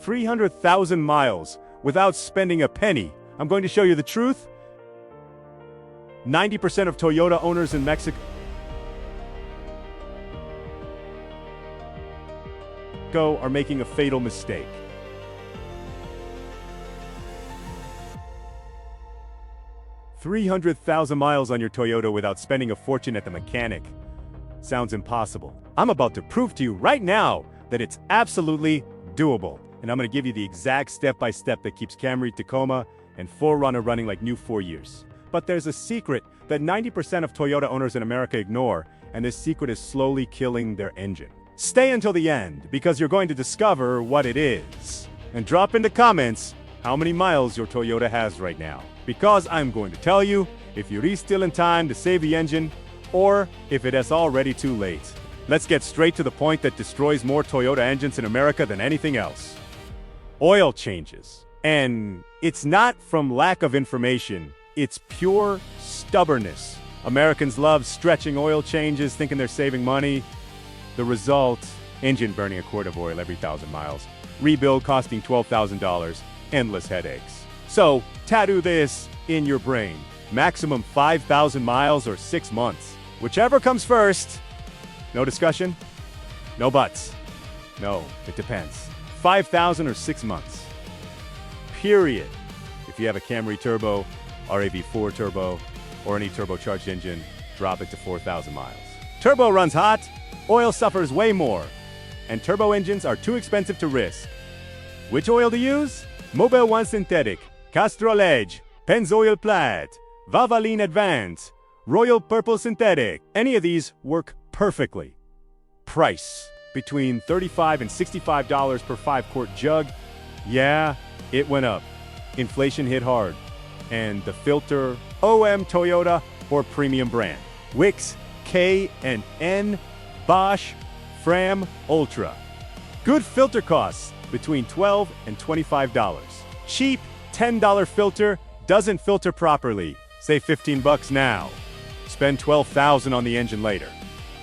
300,000 miles without spending a penny. I'm going to show you the truth. 90% of Toyota owners in Mexico are making a fatal mistake. $300,000 miles on your Toyota without spending a fortune at the mechanic. Sounds impossible. I'm about to prove to you right now that it's absolutely doable. And I'm going to give you the exact step-by-step that keeps Camry, Tacoma, and 4Runner running like new 4 years. But there's a secret that 90% of Toyota owners in America ignore, and this secret is slowly killing their engine. Stay until the end, because you're going to discover what it is. And drop in the comments how many miles your Toyota has right now. Because I'm going to tell you if you're still in time to save the engine, or if it is already too late. Let's get straight to the point that destroys more Toyota engines in America than anything else. Oil changes. And it's not from lack of information, it's pure stubbornness. Americans love stretching oil changes, thinking they're saving money. The result, engine burning a quart of oil every 1,000 miles. Rebuild costing $12,000. Endless headaches. So, tattoo this in your brain. Maximum 5,000 miles or 6 months. Whichever comes first. No discussion? No buts. No, it depends. 5,000 or 6 months. Period. If you have a Camry Turbo, RAV4 Turbo, or any turbocharged engine, drop it to 4,000 miles. Turbo runs hot, oil suffers way more, and turbo engines are too expensive to risk. Which oil to use? Mobil 1 Synthetic, Castrol Edge, Pennzoil Plaid, Valvoline Advance, Royal Purple Synthetic. Any of these work perfectly. Price: between $35 and $65 per 5-quart jug. Yeah, it went up. Inflation hit hard. And the filter, OM Toyota or premium brand. Wix, K and N, Bosch, Fram, Ultra. Good filter costs between $12 and $25. Cheap $10 filter doesn't filter properly. Say $15 now. Spend $12,000 on the engine later.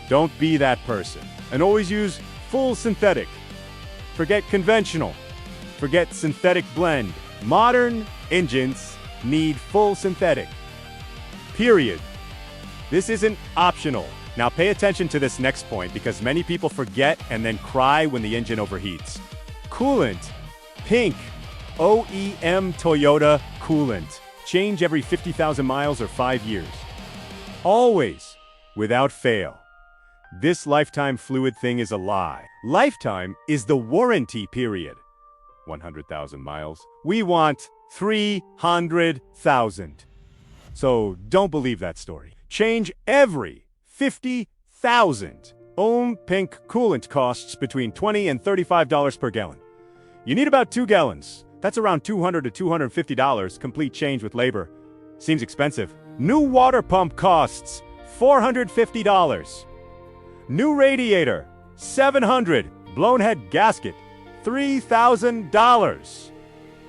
Don't be that person. And always use full synthetic. Forget conventional. Forget synthetic blend. Modern engines need full synthetic. Period. This isn't optional. Now pay attention to this next point because many people forget and then cry when the engine overheats. Coolant. Pink. OEM Toyota coolant. Change every 50,000 miles or 5 years. Always. Without fail. This lifetime fluid thing is a lie. Lifetime is the warranty period. 100,000 miles. We want 300,000. So don't believe that story. Change every 50,000. Pink coolant costs between $20 and $35 per gallon. You need about 2 gallons. That's around $200 to $250, complete change with labor. Seems expensive. New water pump costs $450. New radiator, $700. Blown head gasket, $3,000.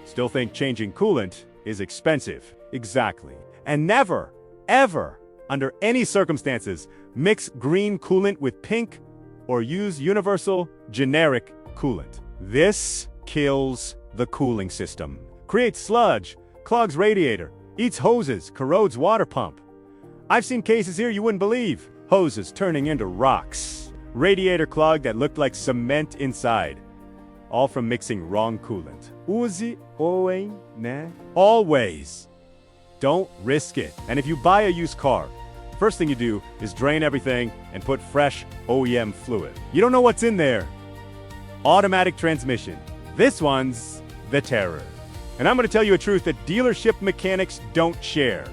Still think changing coolant is expensive. Exactly. And never, ever, under any circumstances, mix green coolant with pink or use universal, generic coolant. This kills the cooling system. Creates sludge, clogs radiator, eats hoses, corrodes water pump. I've seen cases here you wouldn't believe. Hoses turning into rocks. Radiator clog that looked like cement inside. All from mixing wrong coolant. Always. Don't risk it. And if you buy a used car, first thing you do is drain everything and put fresh OEM fluid. You don't know what's in there. Automatic transmission. This one's the terror. And I'm going to tell you a truth that dealership mechanics don't share.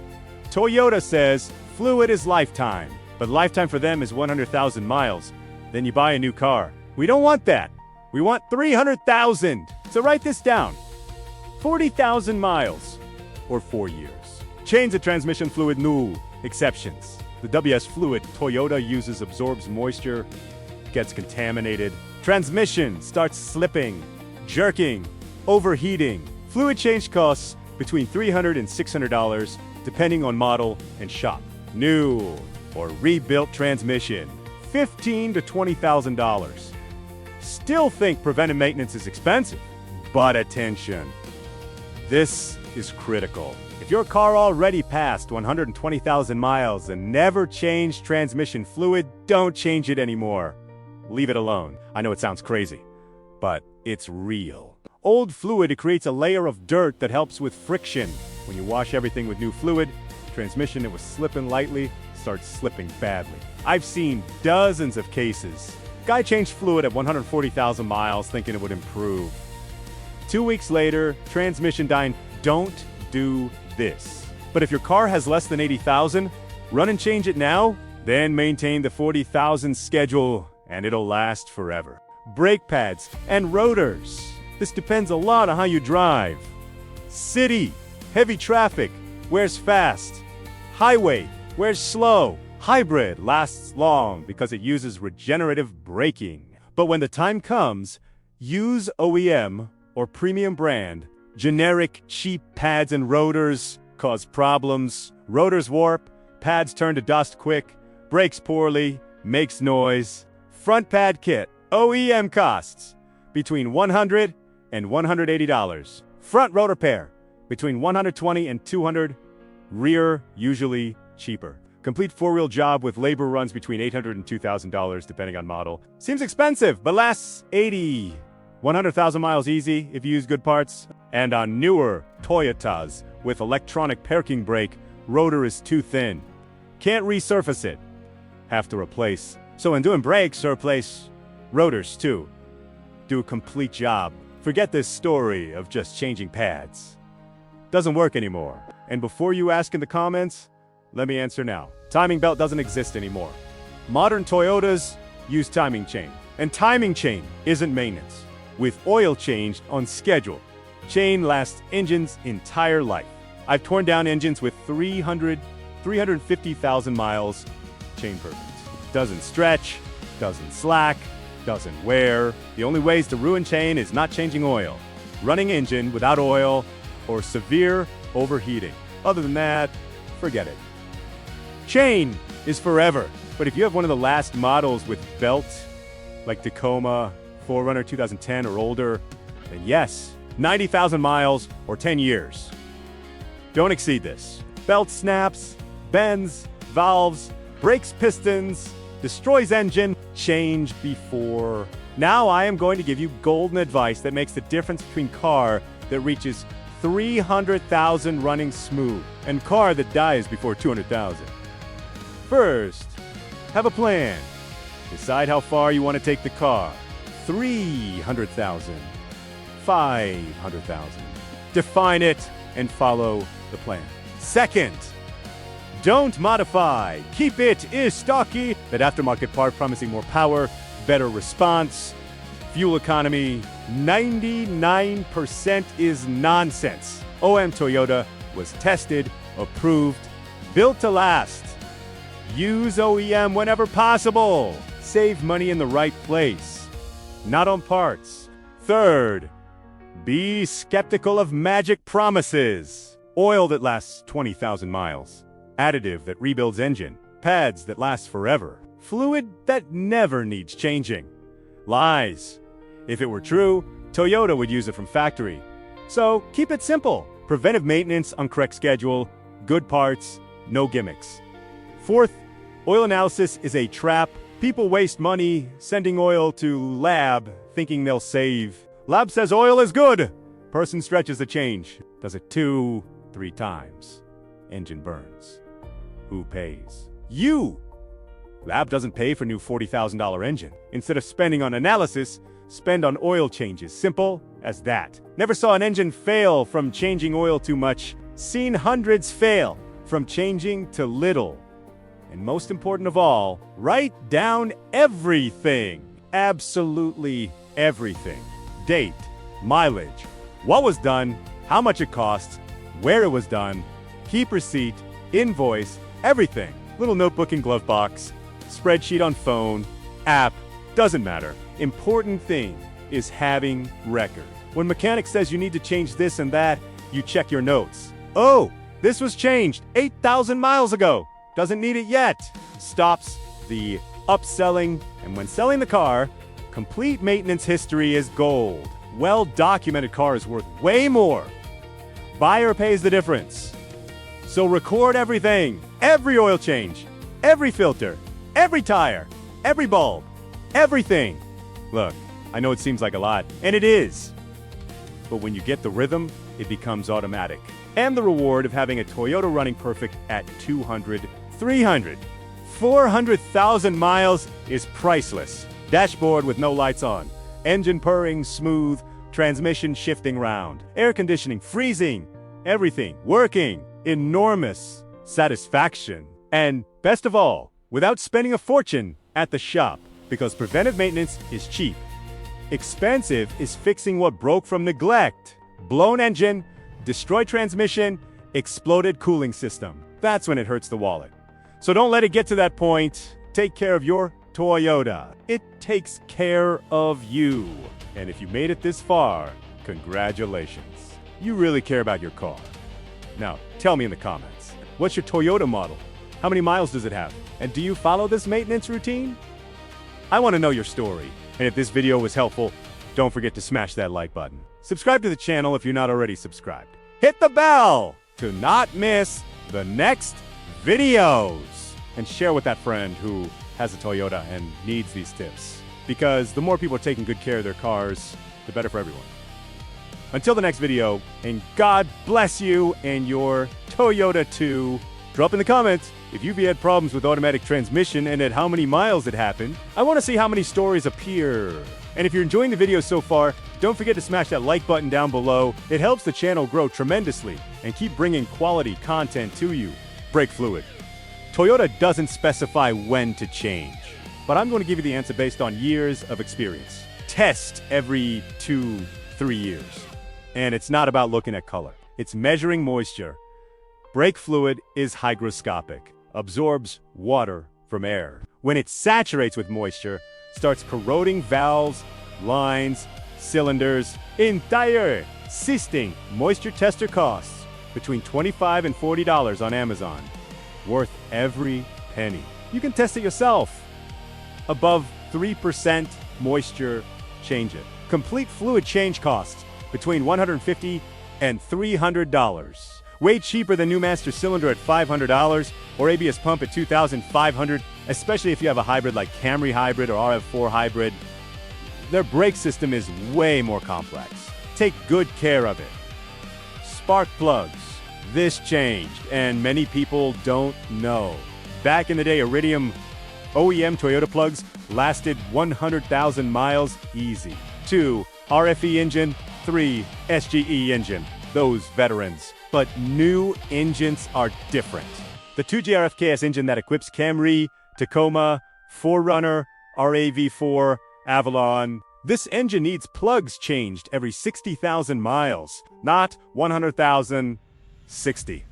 Toyota says fluid is lifetime, but lifetime for them is 100,000 miles. Then you buy a new car. We don't want that. We want 300,000. So write this down. 40,000 miles or 4 years. Change the transmission fluid new. Exceptions. The WS fluid Toyota uses absorbs moisture, gets contaminated. Transmission starts slipping, jerking, overheating. Fluid change costs between $300 and $600 depending on model and shop. New or rebuilt transmission, $15,000 to $20,000. Still think preventive maintenance is expensive? But attention, this is critical. If your car already passed 120,000 miles and never changed transmission fluid, don't change it anymore. Leave it alone. I know it sounds crazy, but it's real. Old fluid creates a layer of dirt that helps with friction. When you wash everything with new fluid, transmission that was slipping lightly starts slipping badly. I've seen dozens of cases. Guy changed fluid at 140,000 miles thinking it would improve. 2 weeks later, transmission dying. Don't do this. But if your car has less than 80,000, run and change it now, then maintain the 40,000 schedule, and it'll last forever. Brake pads and rotors. This depends a lot on how you drive. City, heavy traffic, wears fast. Highway, wears slow. Hybrid lasts long because it uses regenerative braking. But when the time comes, use OEM or premium brand. Generic, cheap pads and rotors cause problems. Rotors warp, pads turn to dust quick, brakes poorly, makes noise. Front pad kit, OEM costs between $100 and $180. Front rotor pair, between $120 and $200. Rear, usually cheaper. Complete four-wheel job with labor runs between $800 and $2,000 depending on model. Seems expensive, but lasts 100,000 miles easy if you use good parts. And on newer Toyotas with electronic parking brake, rotor is too thin. Can't resurface it. Have to replace. So when doing brakes, replace rotors too. Do a complete job. Forget this story of just changing pads. Doesn't work anymore. And before you ask in the comments, let me answer now. Timing belt doesn't exist anymore. Modern Toyotas use timing chain. And timing chain isn't maintenance. With oil changed on schedule, chain lasts engine's entire life. I've torn down engines with 350,000 miles, chain perfect. Doesn't stretch, doesn't slack, doesn't wear. The only ways to ruin chain is not changing oil, running engine without oil, or severe overheating. Other than that, forget it. Chain is forever, but if you have one of the last models with belt, like Tacoma, 4Runner 2010 or older, then yes, 90,000 miles or 10 years. Don't exceed this. Belt snaps, bends, valves, breaks pistons, destroys engine, change before. Now I am going to give you golden advice that makes the difference between car that reaches 300,000 running smooth and car that dies before 200,000. First, have a plan. Decide how far you want to take the car. 300,000, 500,000. Define it and follow the plan. Second, don't modify. Keep it stocky. That aftermarket part promising more power, better response, fuel economy. 99% is nonsense. OM Toyota was tested, approved, built to last. Use OEM whenever possible. Save money in the right place, not on parts. Third, be skeptical of magic promises. Oil that lasts 20,000 miles. Additive that rebuilds engine. Pads that last forever. Fluid that never needs changing. Lies. If it were true, Toyota would use it from factory. So keep it simple. Preventive maintenance on correct schedule. Good parts, no gimmicks. Fourth, oil analysis is a trap. People waste money sending oil to lab thinking they'll save. Lab says oil is good. Person stretches the change. Does it 2, 3 times. Engine burns. Who pays? You! Lab doesn't pay for new $40,000 engine. Instead of spending on analysis, spend on oil changes. Simple as that. Never saw an engine fail from changing oil too much. Seen hundreds fail from changing to little. And most important of all, write down everything. Absolutely everything. Date, mileage, what was done, how much it cost, where it was done, keep receipt, invoice, everything. Little notebook in glove box, spreadsheet on phone, app, doesn't matter. Important thing is having record. When mechanic says you need to change this and that, you check your notes. Oh, this was changed 8,000 miles ago. Doesn't need it yet. Stops the upselling, and when selling the car, complete maintenance history is gold. well-documented car is worth way more. Buyer pays the difference. So record everything, every oil change, every filter, every tire, every bulb, everything. Look, I know it seems like a lot, and it is. But when you get the rhythm, it becomes automatic. And the reward of having a Toyota running perfect at 200, 300, 400,000 miles is priceless. Dashboard with no lights on, engine purring smooth, transmission shifting round, air conditioning freezing, everything working, enormous satisfaction. And best of all, without spending a fortune at the shop, because preventive maintenance is cheap. Expensive is fixing what broke from neglect. Blown engine, destroyed transmission, exploded cooling system. That's when it hurts the wallet. So don't let it get to that point. Take care of your Toyota. It takes care of you. And if you made it this far, congratulations. You really care about your car. Now, tell me in the comments, what's your Toyota model? How many miles does it have? And do you follow this maintenance routine? I want to know your story. And if this video was helpful, don't forget to smash that like button. Subscribe to the channel if you're not already subscribed. Hit the bell to not miss the next videos. And share with that friend who has a Toyota and needs these tips. Because the more people are taking good care of their cars, the better for everyone. Until the next video, and God bless you and your Toyota too. Drop in the comments if you've had problems with automatic transmission and at how many miles it happened. I want to see how many stories appear. And if you're enjoying the video so far, don't forget to smash that like button down below. It helps the channel grow tremendously and keep bringing quality content to you. Brake fluid. Toyota doesn't specify when to change, but I'm going to give you the answer based on years of experience. Test every 2-3 years. And it's not about looking at color. It's measuring moisture. Brake fluid is hygroscopic, absorbs water from air. When it saturates with moisture, starts corroding valves, lines, cylinders, entire system. Moisture tester costs between $25 and $40 on Amazon. Worth every penny. You can test it yourself. Above 3% moisture, change it. Complete fluid change costs between $150 and $300. Way cheaper than new master cylinder at $500 or ABS pump at $2,500, especially if you have a hybrid like Camry Hybrid or RF4 Hybrid. Their brake system is way more complex. Take good care of it. Spark plugs. This changed, and many people don't know. Back in the day, Iridium OEM Toyota plugs lasted 100,000 miles easy. 2. RFE engine. 3. SGE engine. Those veterans. But new engines are different. The 2JRFKS engine that equips Camry, Tacoma, 4Runner, RAV4, Avalon. This engine needs plugs changed every 60,000 miles, not 100,000, 60.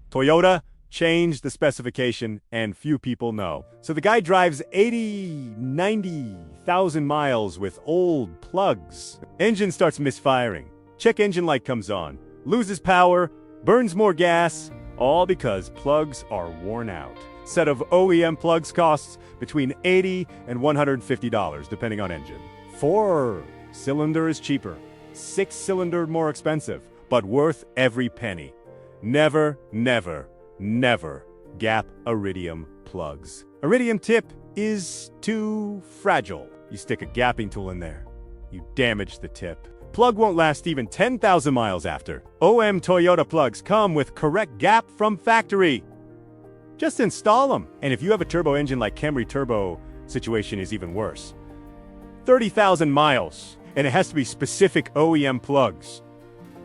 Toyota changed the specification and few people know. So the guy drives 80, 90,000 miles with old plugs. Engine starts misfiring. Check engine light comes on. Loses power, burns more gas, all because plugs are worn out. Set of OEM plugs costs between $80 and $150, depending on engine. 4-cylinder is cheaper, 6-cylinder more expensive, but worth every penny. Never, never, never gap Iridium plugs. Iridium tip is too fragile. You stick a gapping tool in there, you damage the tip. Plug won't last even 10,000 miles after. OM Toyota plugs come with correct gap from factory. Just install them. And if you have a turbo engine like Camry Turbo, situation is even worse. 30,000 miles, and it has to be specific OEM plugs.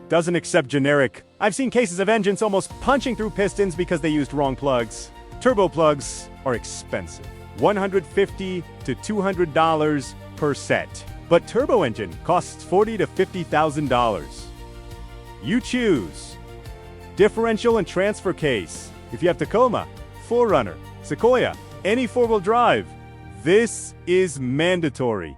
Doesn't accept generic. I've seen cases of engines almost punching through pistons because they used wrong plugs. Turbo plugs are expensive. $150 to $200 per set. But turbo engine costs $40,000 to $50,000. You choose. Differential and transfer case. If you have Tacoma, 4Runner, Sequoia, any 4-wheel drive, this is mandatory.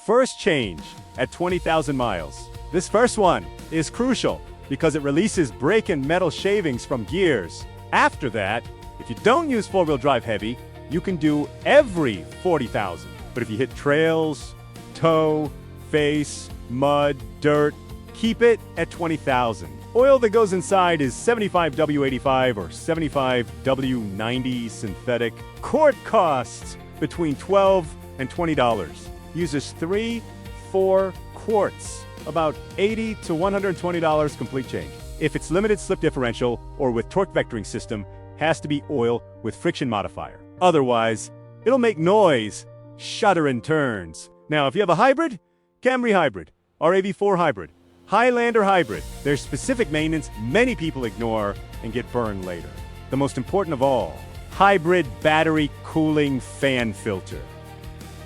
First change at 20,000 miles. This first one is crucial because it releases brake and metal shavings from gears. After that, if you don't use 4-wheel drive heavy, you can do every 40,000. But if you hit trails, toe, face, mud, dirt. Keep it at 20,000. Oil that goes inside is 75W85 or 75W90 synthetic. Quart costs between $12 and $20. Uses 3-4 quarts, about $80 to $120 complete change. If it's limited slip differential or with torque vectoring system, has to be oil with friction modifier. Otherwise, it'll make noise, shudder in turns. Now, if you have a hybrid, Camry hybrid, RAV4 hybrid, Highlander hybrid, there's specific maintenance many people ignore and get burned later. The most important of all, hybrid battery cooling fan filter.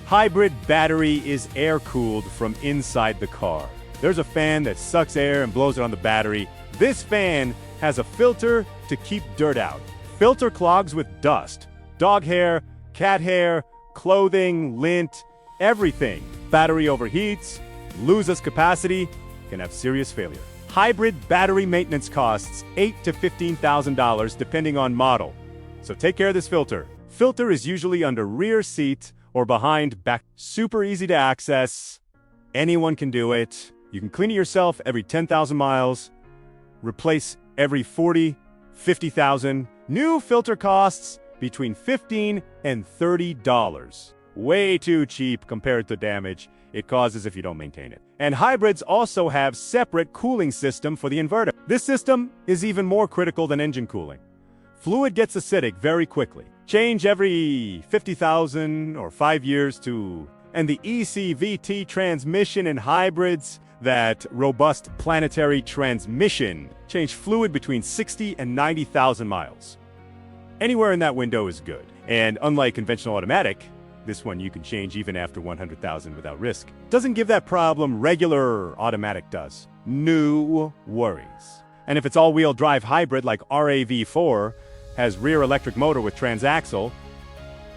Hybrid battery is air-cooled from inside the car. There's a fan that sucks air and blows it on the battery. This fan has a filter to keep dirt out. Filter clogs with dust, dog hair, cat hair, clothing, lint, everything. Battery overheats, loses capacity, can have serious failure. Hybrid battery maintenance costs $8,000 to $15,000 depending on model. So take care of this filter. Filter is usually under rear seat or behind back. Super easy to access. Anyone can do it. You can clean it yourself every 10,000 miles. Replace every 40, 50,000. New filter costs between $15 and $30. Way too cheap compared to damage it causes if you don't maintain it. And hybrids also have separate cooling system for the inverter. This system is even more critical than engine cooling. Fluid gets acidic very quickly. Change every 50,000 or 5 years to... And the ECVT transmission in hybrids, that robust planetary transmission, change fluid between 60 and 90,000 miles. Anywhere in that window is good. And unlike conventional automatic, this one you can change even after 100,000 without risk. Doesn't give that problem regular automatic does. No worries. And if it's all-wheel drive hybrid like RAV4, has rear electric motor with transaxle,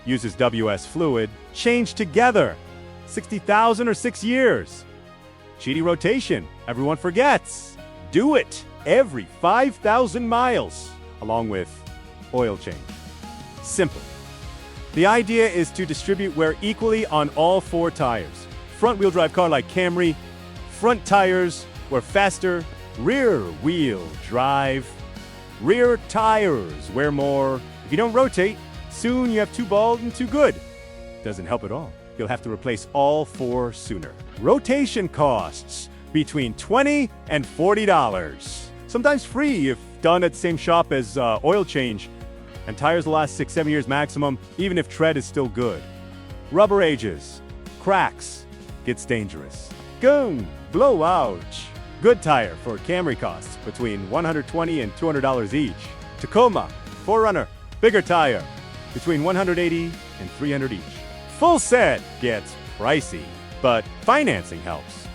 uses WS fluid, change together. 60,000 or 6 years. Cheaty rotation, everyone forgets. Do it every 5,000 miles, along with oil change. Simple. The idea is to distribute wear equally on all 4 tires. Front-wheel drive car like Camry, front tires wear faster, rear-wheel drive, rear tires wear more. If you don't rotate, soon you have 2 bald and 2 good. Doesn't help at all. You'll have to replace all 4 sooner. Rotation costs between $20 and $40. Sometimes free if done at the same shop as oil change. And tires will last 6-7 years maximum, even if tread is still good. Rubber ages, cracks, gets dangerous. Goon, blow ouch. Good tire for Camry costs between $120 and $200 each. Tacoma, 4Runner, bigger tire, between $180 and $300 each. Full set gets pricey, but financing helps.